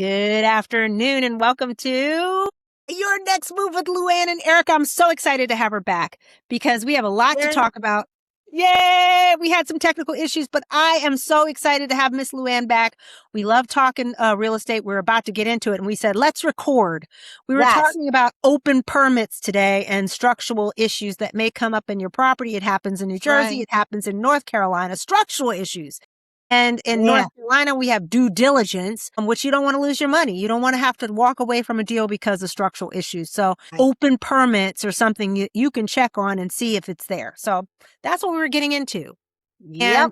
Good afternoon and welcome to Your Next Move with Luann and Erica. I'm so excited to have her back because we have a lot to talk about. Yay! We had some technical issues, but I am so excited to have Miss Luann back. We love talking real estate. We're about to get into it, and we said, let's record. We were talking about open permits today and structural issues that may come up in your property. It happens in New Jersey. It happens in North Carolina, structural issues. And in North Carolina, we have due diligence, which you don't want to lose your money. You don't want to have to walk away from a deal because of structural issues. So open permits are something you can check on and see if it's there. So that's what we were getting into. Yep.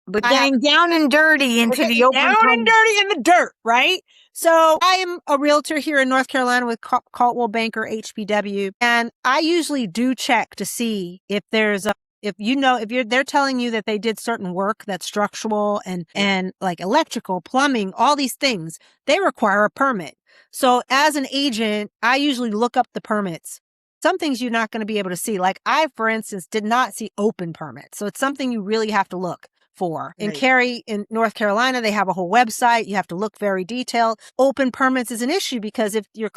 But getting down and dirty into the open down and dirty in the dirt, right? So I am a realtor here in North Carolina with Caldwell Banker HBW. And I usually do check to see if there's if they're telling you that they did certain work that's structural and like electrical, plumbing, all these things, they require a permit. So as an agent, I usually look up the permits. Some things you're not going to be able to see. Like I, for instance, did not see open permits. So it's something you really have to look for. In Cary, in North Carolina, they have a whole website. You have to look very detailed. Open permits is an issue because if your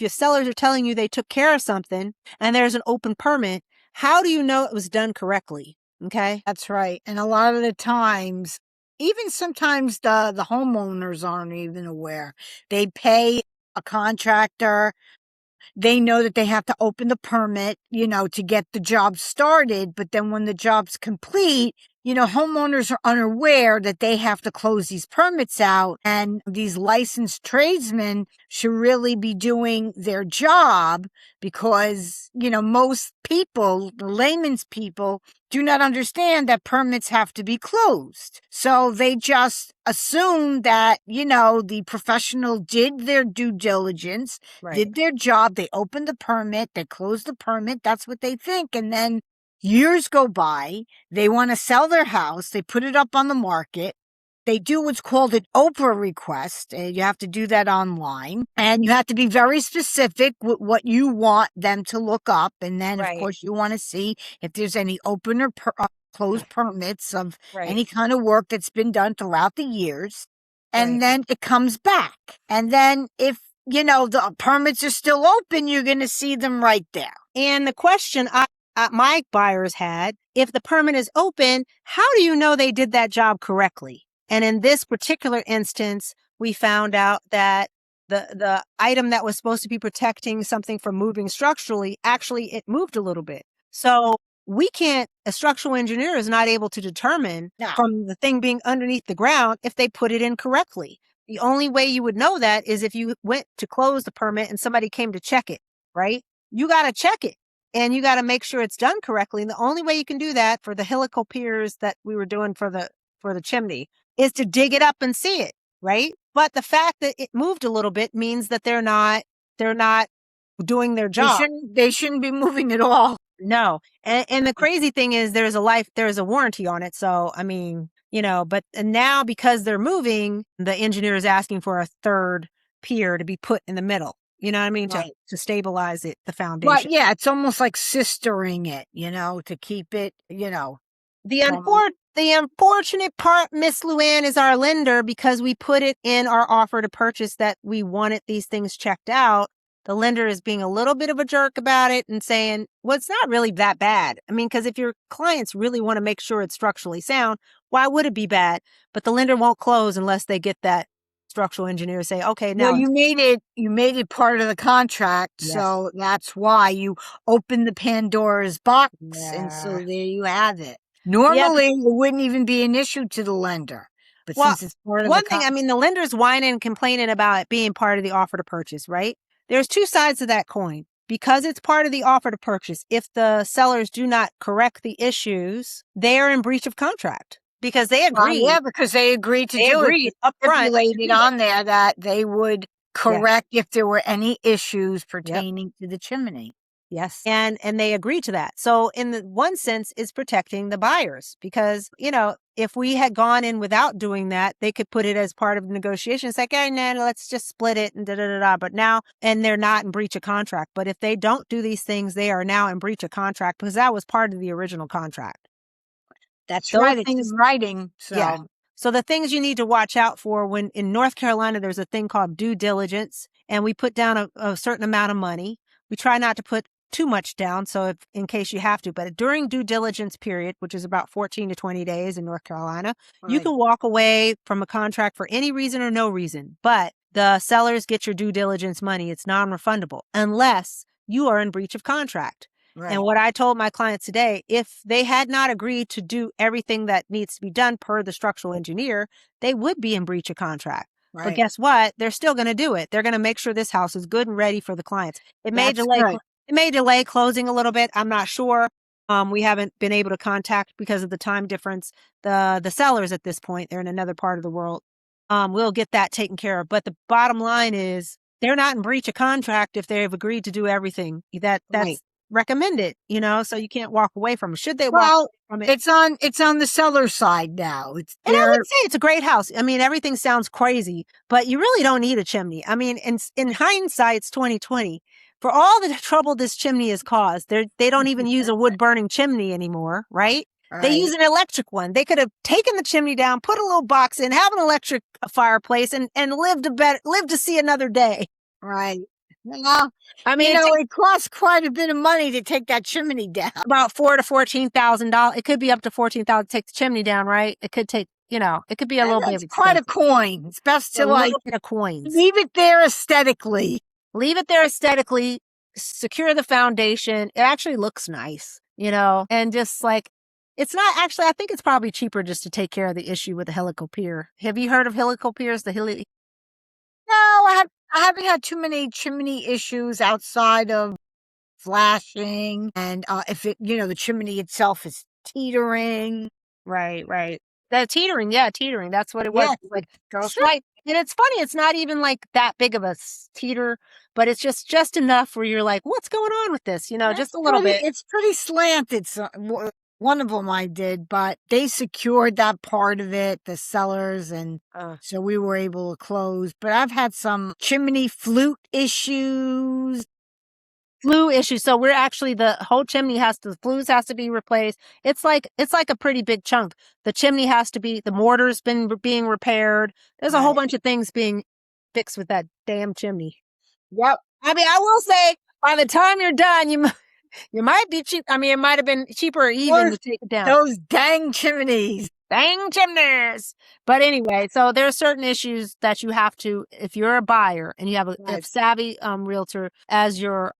sellers are telling you they took care of something and there's an open permit, how do you know it was done correctly? Okay. That's right. And a lot of the times, even sometimes the homeowners aren't even aware. They pay a contractor. They know that they have to open the permit, to get the job started. But then when the job's complete, homeowners are unaware that they have to close these permits out, and these licensed tradesmen should really be doing their job because, most people, the layman's people, do not understand that permits have to be closed. So they just assume that, the professional did their due diligence, did their job. They opened the permit, they closed the permit. That's what they think. And then years go by, they want to sell their house, they put it up on the market, they do what's called an Oprah request. You have to do that online, and you have to be very specific with what you want them to look up. And then, of course, you want to see if there's any open or closed permits of any kind of work that's been done throughout the years. And then it comes back. And then if, the permits are still open, you're going to see them right there. And the question my buyers had, if the permit is open, how do you know they did that job correctly? And in this particular instance, we found out that the item that was supposed to be protecting something from moving structurally, actually it moved a little bit. So a structural engineer is not able to determine from the thing being underneath the ground if they put it in correctly. The only way you would know that is if you went to close the permit and somebody came to check it, right? You got to check it. And you got to make sure it's done correctly. And the only way you can do that for the helical piers that we were doing for the chimney is to dig it up and see it, right? But the fact that it moved a little bit means that they're not doing their job. They shouldn't be moving at all. No. And the crazy thing is there's a warranty on it. So, I mean, but now because they're moving, the engineer is asking for a third pier to be put in the middle. You know what I mean? To stabilize it, the foundation. But yeah, it's almost like sistering it, to keep it, The unfortunate part, Miss Luann, is our lender, because we put it in our offer to purchase that we wanted these things checked out. The lender is being a little bit of a jerk about it and saying, well, it's not really that bad. I mean, because if your clients really want to make sure it's structurally sound, why would it be bad? But the lender won't close unless they get that structural engineer say, okay, now you made it part of the contract. So that's why you opened the Pandora's box. And so there you have it. Normally it wouldn't even be an issue to the lender. But since it's part of one thing, I mean, the lender's whining and complaining about it being part of the offer to purchase, right? There's two sides to that coin. Because it's part of the offer to purchase, if the sellers do not correct the issues, they are in breach of contract. Because they agreed. Because they agreed to do it. Up front. Stipulated on there that they would correct if there were any issues pertaining to the chimney. Yes. And they agreed to that. So in the one sense, it's protecting the buyers because, if we had gone in without doing that, they could put it as part of the negotiation. It's like, hey, let's just split it and da-da-da-da. But now, and they're not in breach of contract. But if they don't do these things, they are now in breach of contract because that was part of the original contract. That's right. It's in writing. So So the things you need to watch out for when in North Carolina, there's a thing called due diligence, and we put down a certain amount of money. We try not to put too much down, so if, in case you have to, but during due diligence period, which is about 14 to 20 days in North Carolina, you Right. can walk away from a contract for any reason or no reason, but the sellers get your due diligence money. It's non-refundable unless you are in breach of contract. And Right. what I told my clients today, if they had not agreed to do everything that needs to be done per the structural engineer, they would be in breach of contract. But Right. guess what? They're still going to do it. They're going to make sure this house is good and ready for the clients. That's good. It may delay closing a little bit. I'm not sure. We haven't been able to contact because of the time difference. The sellers at this point, they're in another part of the world. We'll get that taken care of. But the bottom line is they're not in breach of contract if they've agreed to do everything Right. that's recommended, so you can't walk away from it. Should they walk Well, away from it? it's on the seller side now. It's And I there. would say it's a great house. I mean, everything sounds crazy, but you really don't need a chimney. I mean, in hindsight, it's 2020. For all the trouble this chimney has caused, they don't even use a wood burning chimney anymore, right? They Right. use an electric one. They could have taken the chimney down, put a little box in, have an electric fireplace, and live to see another day. Right. Well, I mean, it costs quite a bit of money to take that chimney down. about $4,000 to $14,000. It could be up to $14,000 to take the chimney down, right? It could take, it could be a little bit That's quite a expensive. coin. It's best to A little bit of coins. leave it there aesthetically. Leave it there aesthetically, secure the foundation. It actually looks nice, and just like, it's not actually, I think it's probably cheaper just to take care of the issue with the helical pier. Have you heard of helical piers? No, I haven't had too many chimney issues outside of flashing and if it, the chimney itself is teetering. Right. The teetering. Yeah, teetering. That's what it was. Yeah, It's like girl, slight. And it's funny, it's not even like that big of a teeter, but it's just enough where you're like, what's going on with this? Just a little bit. It's pretty slanted. So, one of them I did, but they secured that part of it, the cellars, and so we were able to close. But I've had some chimney flute issues. Flue issue. So we're actually, the whole chimney the flues has to be replaced. It's like a pretty big chunk. The chimney has to be, the mortar's being repaired. There's a whole Right. bunch of things being fixed with that damn chimney. Yep. I mean, I will say, by the time you're done, you might be cheap. I mean, it might have been cheaper or even to take it down. Those dang chimneys. Dang chimneys. But anyway, so there are certain issues that you have to, if you're a buyer and you have a Right. savvy realtor as your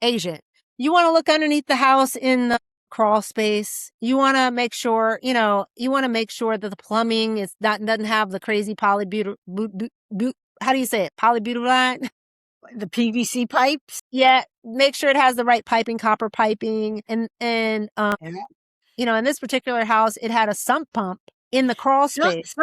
agent, you want to look underneath the house in the crawl space. You want to make sure, that the plumbing doesn't have the crazy how do you say it? Polybutylene? The PVC pipes. Yeah, make sure it has the right piping, copper piping, and Yeah. in this particular house, it had a sump pump in the crawl space.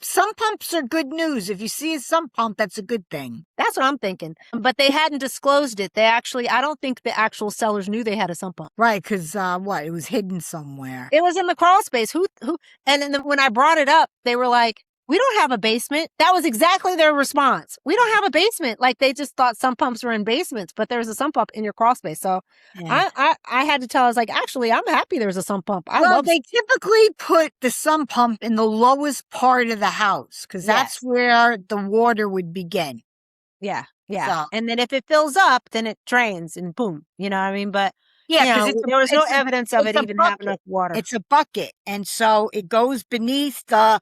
Some pumps are good news. If you see a sump pump, that's a good thing. That's what I'm thinking. But they hadn't disclosed it. I don't think the actual sellers knew they had a sump pump. Right, because it was hidden somewhere. It was in the crawl space. Who? And then when I brought it up, they were like, "We don't have a basement." That was exactly their response. We don't have a basement. Like, they just thought sump pumps were in basements, but there's a sump pump in your crawl space. So Yeah. I had to tell. I was like, actually, I'm happy there's a sump pump. They typically put the sump pump in the lowest part of the house because that's where the water would begin. Yeah. So- And then if it fills up, then it drains and boom. You know what I mean? But Yeah, there was no evidence of it it's a even having bucket. enough water. It's a bucket, and so it goes beneath the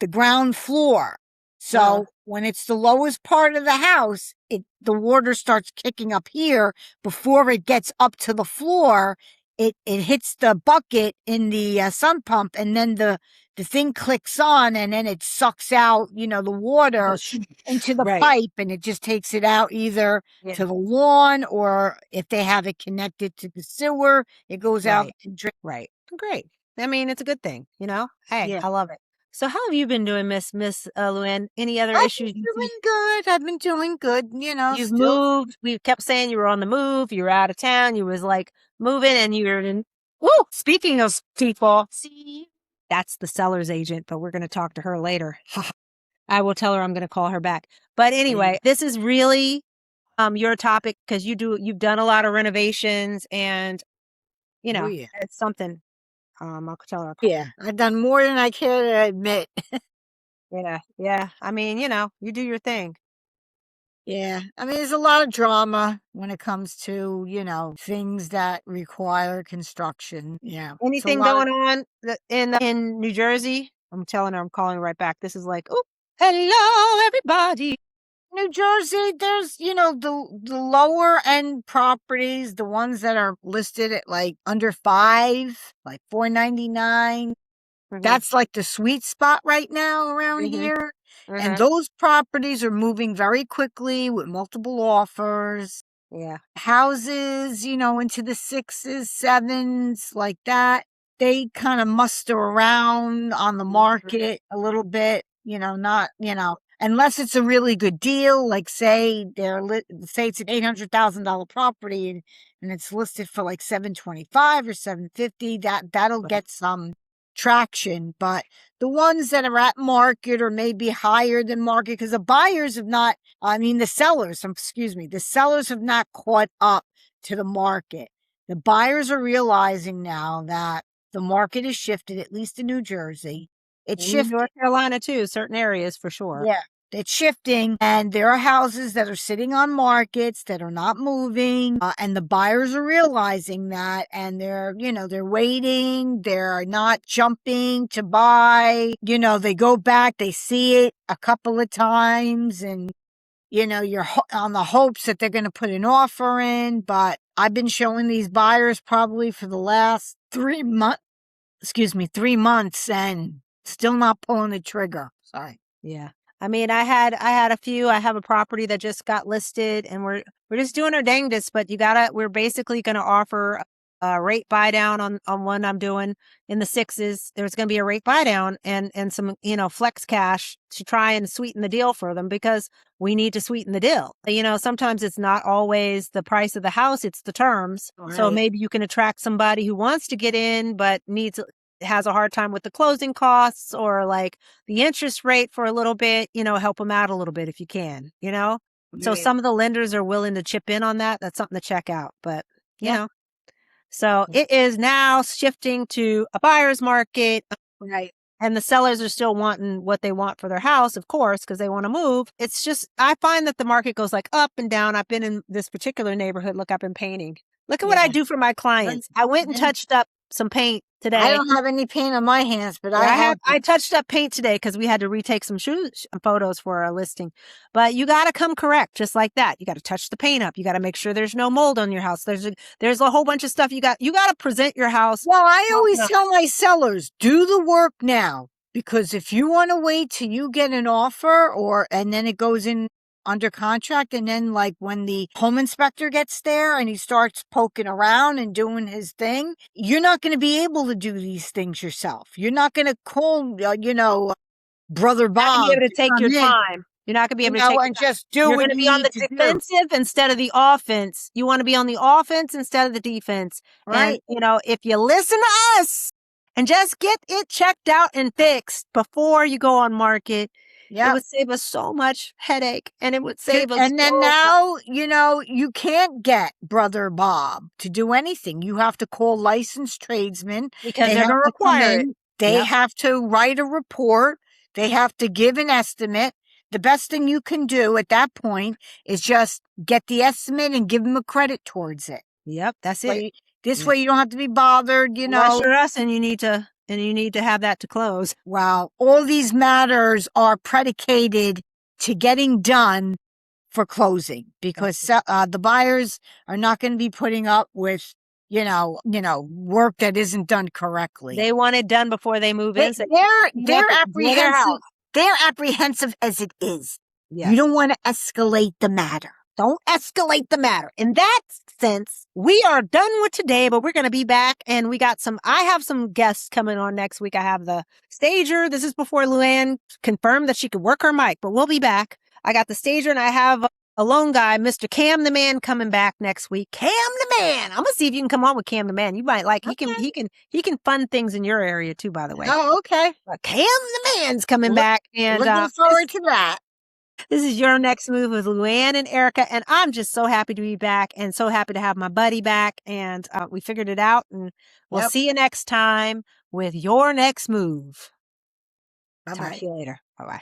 ground floor. So when it's the lowest part of the house, the water starts kicking up here before it gets up to the floor. It hits the bucket in the sump pump, and then the thing clicks on, and then it sucks out, the water into the Right. pipe, and it just takes it out either to the lawn, or if they have it connected to the sewer, it goes out and drains. Right. Great. I mean, it's a good thing, Hey, Yeah. I love it. So how have you been doing, Miss Luann? Any other I've issues? been doing good. I've been doing good. You've still- moved. We kept saying you were on the move. You were out of town. You was like moving, and you were in. Woo! Speaking of people, that's the seller's agent, but we're going to talk to her later. I will tell her I'm going to call her back. But anyway, this is really your topic because you've done a lot of renovations, and Oh, yeah. it's something. I'll tell her. Yeah, I've done more than I care to admit. Yeah. I mean, you do your thing. Yeah, I mean, there's a lot of drama when it comes to, things that require construction. Yeah, it's a Anything lot of going on in New Jersey? I'm telling her I'm calling right back. This is like, oh, hello everybody. New Jersey. There's, the lower end properties, the ones that are listed at like under 5, like 499. Mhm, That's like the sweet spot right now around mhm, here. And mhm. those properties are moving very quickly with multiple offers. Yeah. Houses, into the 6s, 7s, like that. They kind of muster around on the Mhm. market a little bit, not, unless it's a really good deal, like say say it's an $800,000 property and it's listed for like 725 or 750, that'll Right. get some traction. But the ones that are at market or maybe higher than market, because the buyers have not, the sellers have not caught up to the market. The buyers are realizing now that the market is shifted, at least in New Jersey. It's And in shifted. North Carolina too, certain areas for sure. Yeah. It's shifting, and there are houses that are sitting on markets that are not moving, and the buyers are realizing that, and they're waiting. They're not jumping to buy. They go back, they see it a couple of times, and you're on the hopes that they're going to put an offer in. But I've been showing these buyers probably for the last 3 months, 3 months, and still not pulling the trigger. Sorry. Yeah. I mean, I had a few. I have a property that just got listed and we're just doing our dangdest, but we're basically gonna offer a rate buy down on one I'm doing in the 6s. There's gonna be a rate buy down and some, flex cash to try and sweeten the deal for them because we need to sweeten the deal. Sometimes it's not always the price of the house, it's the terms. So Right. maybe you can attract somebody who wants to get in but has a hard time with the closing costs or like the interest rate for a little bit, help them out a little bit if you can, So Right. some of the lenders are willing to chip in on that. That's something to check out. But, Yeah. So it is now shifting to a buyer's market Right. and the sellers are still wanting what they want for their house, of course, because they want to move. It's just, I find that the market goes like up and down. I've been in this particular neighborhood. Look, I've been painting. Look at what I Yeah. do for my clients. I went and Yeah. touched up some paint I today. don't have any paint on my hands, but Yeah, I touched up paint today because we had to retake some photos for our listing. But you got to come correct, just like that. You got to touch the paint up. You got to make sure there's no mold on your house. There's a whole bunch of stuff you got to present your house. Well, I always tell my sellers, do the work now, because if you want to wait till you get an offer and then it goes in under contract, and then like when the home inspector gets there and he starts poking around and doing his thing, you're not going to be able to do these things yourself. You're not going to call, Brother Bob You're not going to be able to take come your in, time. You're not going to be able to take and just do You're what going to you be on need the to do. defensive instead of the offense. You want to be on the offense instead of the defense. Right. And, if you listen to us and just get it checked out and fixed before you go on market, it would save us so much headache and it would save us. And then now, you can't get Brother Bob to do anything. You have to call licensed tradesmen. Because They they're have going to to come require it. in. They Yep. have to write a report. They have to give an estimate. The best thing you can do at that point is just get the estimate and give them a credit towards it. Yep, that's it. This way you don't have to be bothered, Unless you're us and you need to have that to close. Wow. All these matters are predicated to getting done for closing, because the buyers are not going to be putting up with, work that isn't done correctly. They want it done before they move in. So They're apprehensive. They're apprehensive as it is. yes. You don't want to escalate the matter. Don't escalate the matter. In that sense, we are done with today, but we're going to be back and I have some guests coming on next week. I have the stager. This is before Luann confirmed that she could work her mic, but we'll be back. I got the stager and I have a lone guy, Mr. Cam the Man, coming back next week. Cam the Man. I'm going to see if you can come on with Cam the Man. You might like, he can fund things in your area too, by the way. Oh, okay. Cam the Man's coming back. And looking forward to that. This is Your Next Move with Luann and Erica, and I'm just so happy to be back and so happy to have my buddy back. And we figured it out, and we'll Yep. see you next time with Your Next Move. Talk Bye-bye. to you later. Bye-bye.